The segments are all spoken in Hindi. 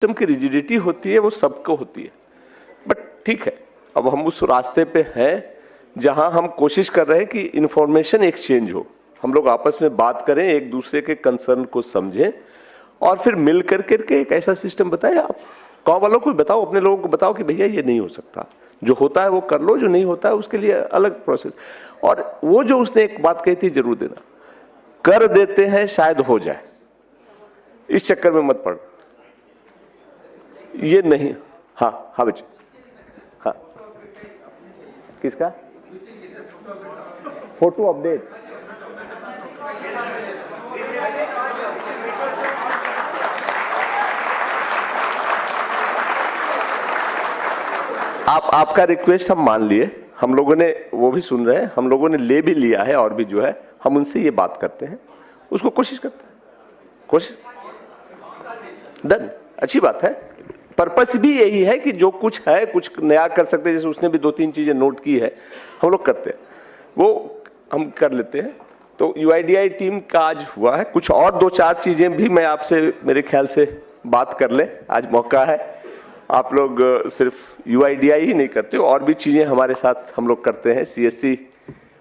सिस्टम की रिजिडिटी होती है वो सबको होती है, बट ठीक है, अब हम उस रास्ते पे हैं जहां हम कोशिश कर रहे हैं कि इंफॉर्मेशन एक्सचेंज हो, हम लोग आपस में बात करें, एक दूसरे के कंसर्न को समझें और फिर मिल करके एक ऐसा सिस्टम बताएं। आप गाँव वालों को बताओ, अपने लोगों को बताओ कि भैया ये नहीं हो सकता, जो होता है वो कर लो, जो नहीं होता है उसके लिए अलग प्रोसेस। और वो जो उसने एक बात कही थी, जरूर देना, कर देते हैं शायद हो जाए, इस चक्कर में मत पड़, ये नहीं। हाँ हाँ बच्चे, हाँ किसका फोटो अपडेट? आपका रिक्वेस्ट हम मान लिए, हम लोगों ने वो भी सुन रहे हैं, हम लोगों ने ले भी लिया है, और भी जो है हम उनसे ये बात करते हैं, उसको कोशिश करते हैं, कोशिश डन, अच्छी बात है। पर्पस भी यही है कि जो कुछ है कुछ नया कर सकते हैं, जैसे उसने भी 2-3 चीजें नोट की है, हम लोग करते हैं, वो हम कर लेते हैं। तो यूआईडीआई टीम का आज हुआ है, कुछ और 2-4 चीजें भी मैं आपसे मेरे ख्याल से बात कर ले, आज मौका है। आप लोग सिर्फ यूआईडीआई ही नहीं करते हो, और भी चीजें हमारे साथ हम लोग करते हैं, सीएससी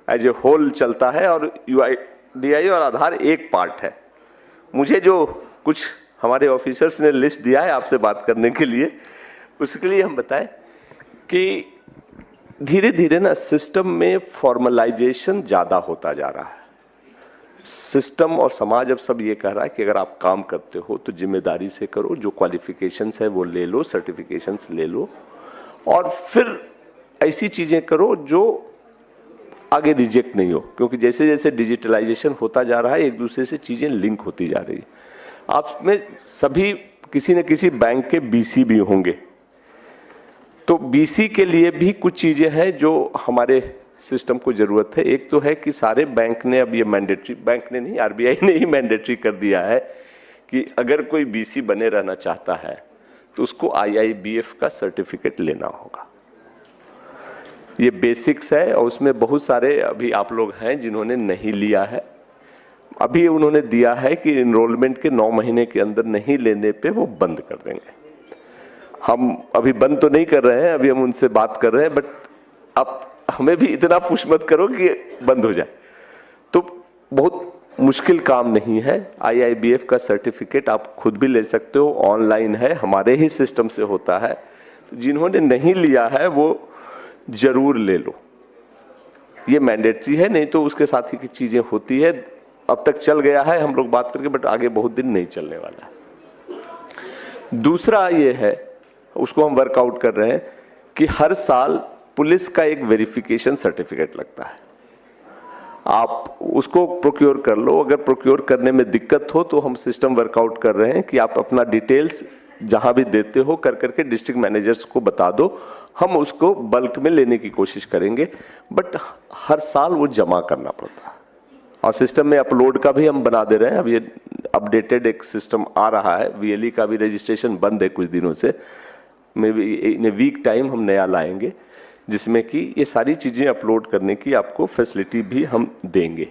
एज ए होल चलता है और यूआईडीआई और आधार एक पार्ट है। मुझे जो कुछ हमारे ऑफिसर्स ने लिस्ट दिया है आपसे बात करने के लिए, उसके लिए हम बताएं कि धीरे धीरे ना सिस्टम में फॉर्मलाइजेशन ज्यादा होता जा रहा है। सिस्टम और समाज अब सब ये कह रहा है कि अगर आप काम करते हो तो जिम्मेदारी से करो, जो क्वालिफिकेशंस है वो ले लो, सर्टिफिकेशंस ले लो, और फिर ऐसी चीजें करो जो आगे रिजेक्ट नहीं हो, क्योंकि जैसे जैसे डिजिटलाइजेशन होता जा रहा है एक दूसरे से चीजें लिंक होती जा रही है। आप में सभी किसी न किसी बैंक के बीसी भी होंगे, तो बीसी के लिए भी कुछ चीजें हैं जो हमारे सिस्टम को जरूरत है। एक तो है कि सारे बैंक ने अब ये मैंडेटरी, बैंक ने नहीं, आरबीआई ने ही मैंडेटरी कर दिया है कि अगर कोई बीसी बने रहना चाहता है तो उसको आईआईबीएफ का सर्टिफिकेट लेना होगा। ये बेसिक्स है, और उसमें बहुत सारे अभी आप लोग हैं जिन्होंने नहीं लिया है। अभी उन्होंने दिया है कि इनरोलमेंट के 9 महीने के अंदर नहीं लेने पे वो बंद कर देंगे। हम अभी बंद तो नहीं कर रहे हैं, अभी हम उनसे बात कर रहे हैं, बट अब हमें भी इतना पुश मत करो कि बंद हो जाए। तो बहुत मुश्किल काम नहीं है, आईआईबीएफ का सर्टिफिकेट आप खुद भी ले सकते हो, ऑनलाइन है, हमारे ही सिस्टम से होता है। तो जिन्होंने नहीं लिया है वो जरूर ले लो, ये मैंडेटरी है, नहीं तो उसके साथ ही की चीजें होती है। अब तक चल गया है हम लोग बात करके, बट आगे बहुत दिन नहीं चलने वाला है। दूसरा ये है, उसको हम वर्कआउट कर रहे हैं कि हर साल पुलिस का एक वेरिफिकेशन सर्टिफिकेट लगता है, आप उसको प्रोक्योर कर लो। अगर प्रोक्योर करने में दिक्कत हो तो हम सिस्टम वर्कआउट कर रहे हैं कि आप अपना डिटेल्स जहां भी देते हो कर करके डिस्ट्रिक्ट मैनेजर्स को बता दो, हम उसको बल्क में लेने की कोशिश करेंगे, बट हर साल वो जमा करना पड़ता है। और सिस्टम में अपलोड का भी हम बना दे रहे हैं, अब ये अपडेटेड एक सिस्टम आ रहा है, वीएलई का भी रजिस्ट्रेशन बंद है कुछ दिनों से, maybe in a week time हम नया लाएंगे जिसमें कि ये सारी चीजें अपलोड करने की आपको फैसिलिटी भी हम देंगे।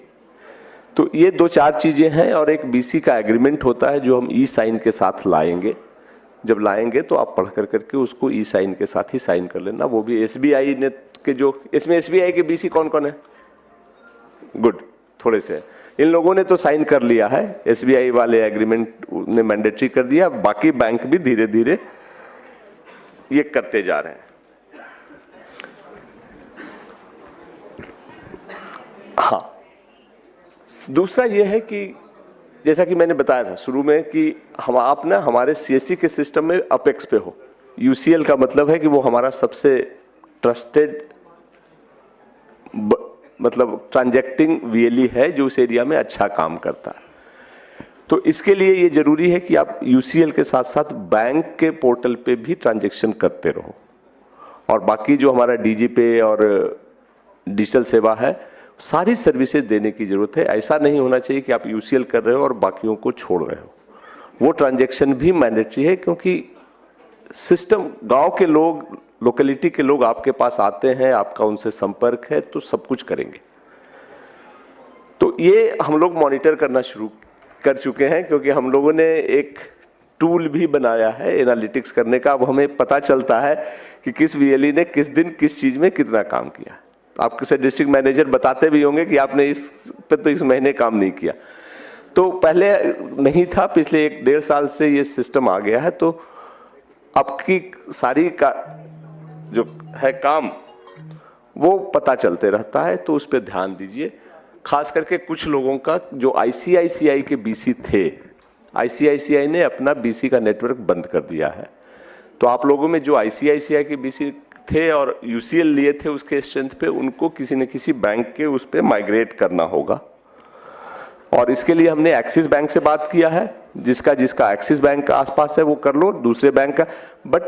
तो ये 2-4 चीजें हैं, और एक बीसी का एग्रीमेंट होता है जो हम ई साइन के साथ लाएंगे। जब लाएंगे तो आप पढ़ कर करके उसको ई साइन के साथ ही साइन कर लेना। वो भी एसबीआई ने के, जो इसमें एसबीआई के बीसी कौन कौन है, गुड, थोड़े से इन लोगों ने तो साइन कर लिया है, एसबीआई वाले एग्रीमेंट ने मैंडेटरी कर दिया, बाकी बैंक भी धीरे धीरे ये करते जा रहे हैं। हाँ, दूसरा ये है कि जैसा कि मैंने बताया था शुरू में कि हम आप ना हमारे सीएससी के सिस्टम में अपेक्स पे हो। यूसीएल का मतलब है कि वो हमारा सबसे ट्रस्टेड मतलब ट्रांजैक्टिंग वीएलई है जो उस एरिया में अच्छा काम करता है। तो इसके लिए ये जरूरी है कि आप यूसीएल के साथ साथ बैंक के पोर्टल पे भी ट्रांजैक्शन करते रहो, और बाकी जो हमारा डीजी पे और डिजिटल सेवा है सारी सर्विसेज देने की जरूरत है। ऐसा नहीं होना चाहिए कि आप यूसीएल कर रहे हो और बाकियों को छोड़ रहे हो। वो ट्रांजैक्शन भी मैंडेटरी है, क्योंकि सिस्टम गांव के लोग, लोकेलिटी के लोग आपके पास आते हैं, आपका उनसे संपर्क है, तो सब कुछ करेंगे। तो ये हम लोग मॉनिटर करना शुरू कर चुके हैं, क्योंकि हम लोगों ने एक टूल भी बनाया है एनालिटिक्स करने का। अब हमें पता चलता है कि किस वीएलई ने किस दिन किस चीज में कितना काम किया। तो आप किसी डिस्ट्रिक्ट मैनेजर बताते भी होंगे कि आपने इस पे तो इस महीने काम नहीं किया। तो पहले नहीं था, पिछले 1-1.5 साल से ये सिस्टम आ गया है। तो आपकी सारी का जो है काम वो पता चलते रहता है, तो उस पर ध्यान दीजिए। खास करके कुछ लोगों का जो आईसीआईसीआई के बीसी थे, आईसीआईसीआई ने अपना बीसी का नेटवर्क बंद कर दिया है। तो आप लोगों में जो आईसीआईसीआई के बीसी थे और यूसीएल लिए थे उसके स्ट्रेंथ पे, उनको किसी न किसी बैंक के उस पे माइग्रेट करना होगा। और इसके लिए हमने एक्सिस बैंक से बात किया है। जिसका जिसका एक्सिस बैंक का आसपास है वो कर लो, दूसरे बैंक का, बट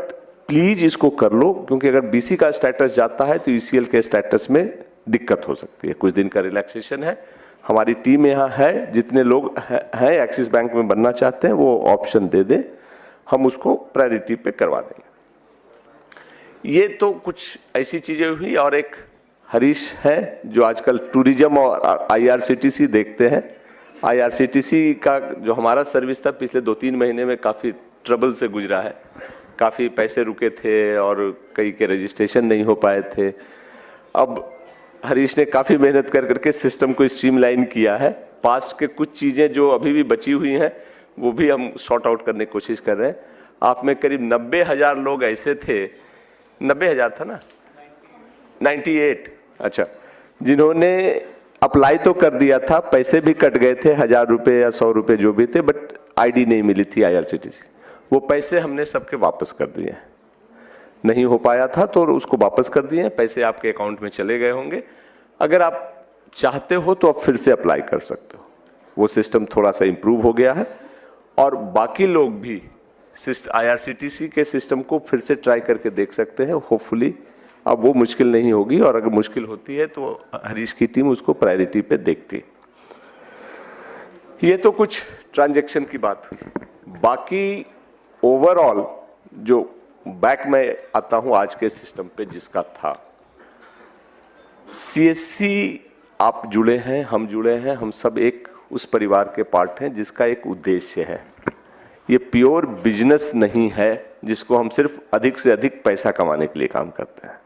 प्लीज इसको कर लो, क्योंकि अगर बीसी का स्टेटस जाता है तो यूसीएल के स्टेटस में दिक्कत हो सकती है। कुछ दिन का रिलैक्सेशन है। हमारी टीम यहाँ है, जितने लोग हैं एक्सिस बैंक में बनना चाहते हैं वो ऑप्शन दे दें, हम उसको प्रायोरिटी पे करवा देंगे। ये तो कुछ ऐसी चीजें हुई। और एक हरीश है जो आजकल टूरिज्म और आईआरसीटीसी देखते हैं। आईआरसीटीसी का जो हमारा सर्विस था पिछले 2-3 महीने में काफी ट्रबल से गुजरा है। काफी पैसे रुके थे और कई के रजिस्ट्रेशन नहीं हो पाए थे। अब हरीश ने काफी मेहनत कर करके सिस्टम को स्ट्रीमलाइन किया है। पास के कुछ चीजें जो अभी भी बची हुई हैं वो भी हम सॉर्ट आउट करने की कोशिश कर रहे हैं। आप में करीब 90,000 लोग ऐसे थे, 90,000 था ना, 98, अच्छा, जिन्होंने अप्लाई तो कर दिया था, पैसे भी कट गए थे, 1000 रुपये या 100 रुपये जो भी थे, बट आईडी नहीं मिली थी आईआरसीटीसी। वो पैसे हमने सबके वापस कर दिए। नहीं हो पाया था तो उसको वापस कर दिए, पैसे आपके अकाउंट में चले गए होंगे। अगर आप चाहते हो तो आप फिर से अप्लाई कर सकते हो। वो सिस्टम थोड़ा सा इंप्रूव हो गया है और बाकी लोग भी आईआरसीटीसी के सिस्टम को फिर से ट्राई करके देख सकते हैं। होपफुली अब वो मुश्किल नहीं होगी, और अगर मुश्किल होती है तो हरीश की टीम उसको प्रायोरिटी पे देखती है। ये तो कुछ ट्रांजैक्शन की बात हुई। बाकी ओवरऑल जो बैक में आता हूं आज के सिस्टम पे जिसका था, सीएससी आप जुड़े हैं, हम जुड़े हैं, हम सब एक उस परिवार के पार्ट हैं जिसका एक उद्देश्य है। ये प्योर बिजनेस नहीं है जिसको हम सिर्फ अधिक से अधिक पैसा कमाने के लिए काम करते हैं।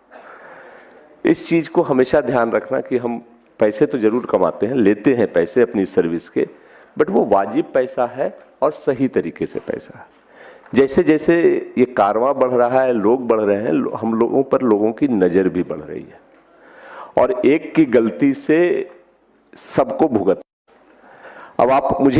इस चीज को हमेशा ध्यान रखना कि हम पैसे तो जरूर कमाते हैं, लेते हैं पैसे अपनी सर्विस के, बट वो वाजिब पैसा है और सही तरीके से पैसा है। जैसे जैसे ये कारवां बढ़ रहा है, लोग बढ़ रहे हैं, हम लोगों पर लोगों की नजर भी बढ़ रही है, और एक की गलती से सबको भुगत। अब आप मुझे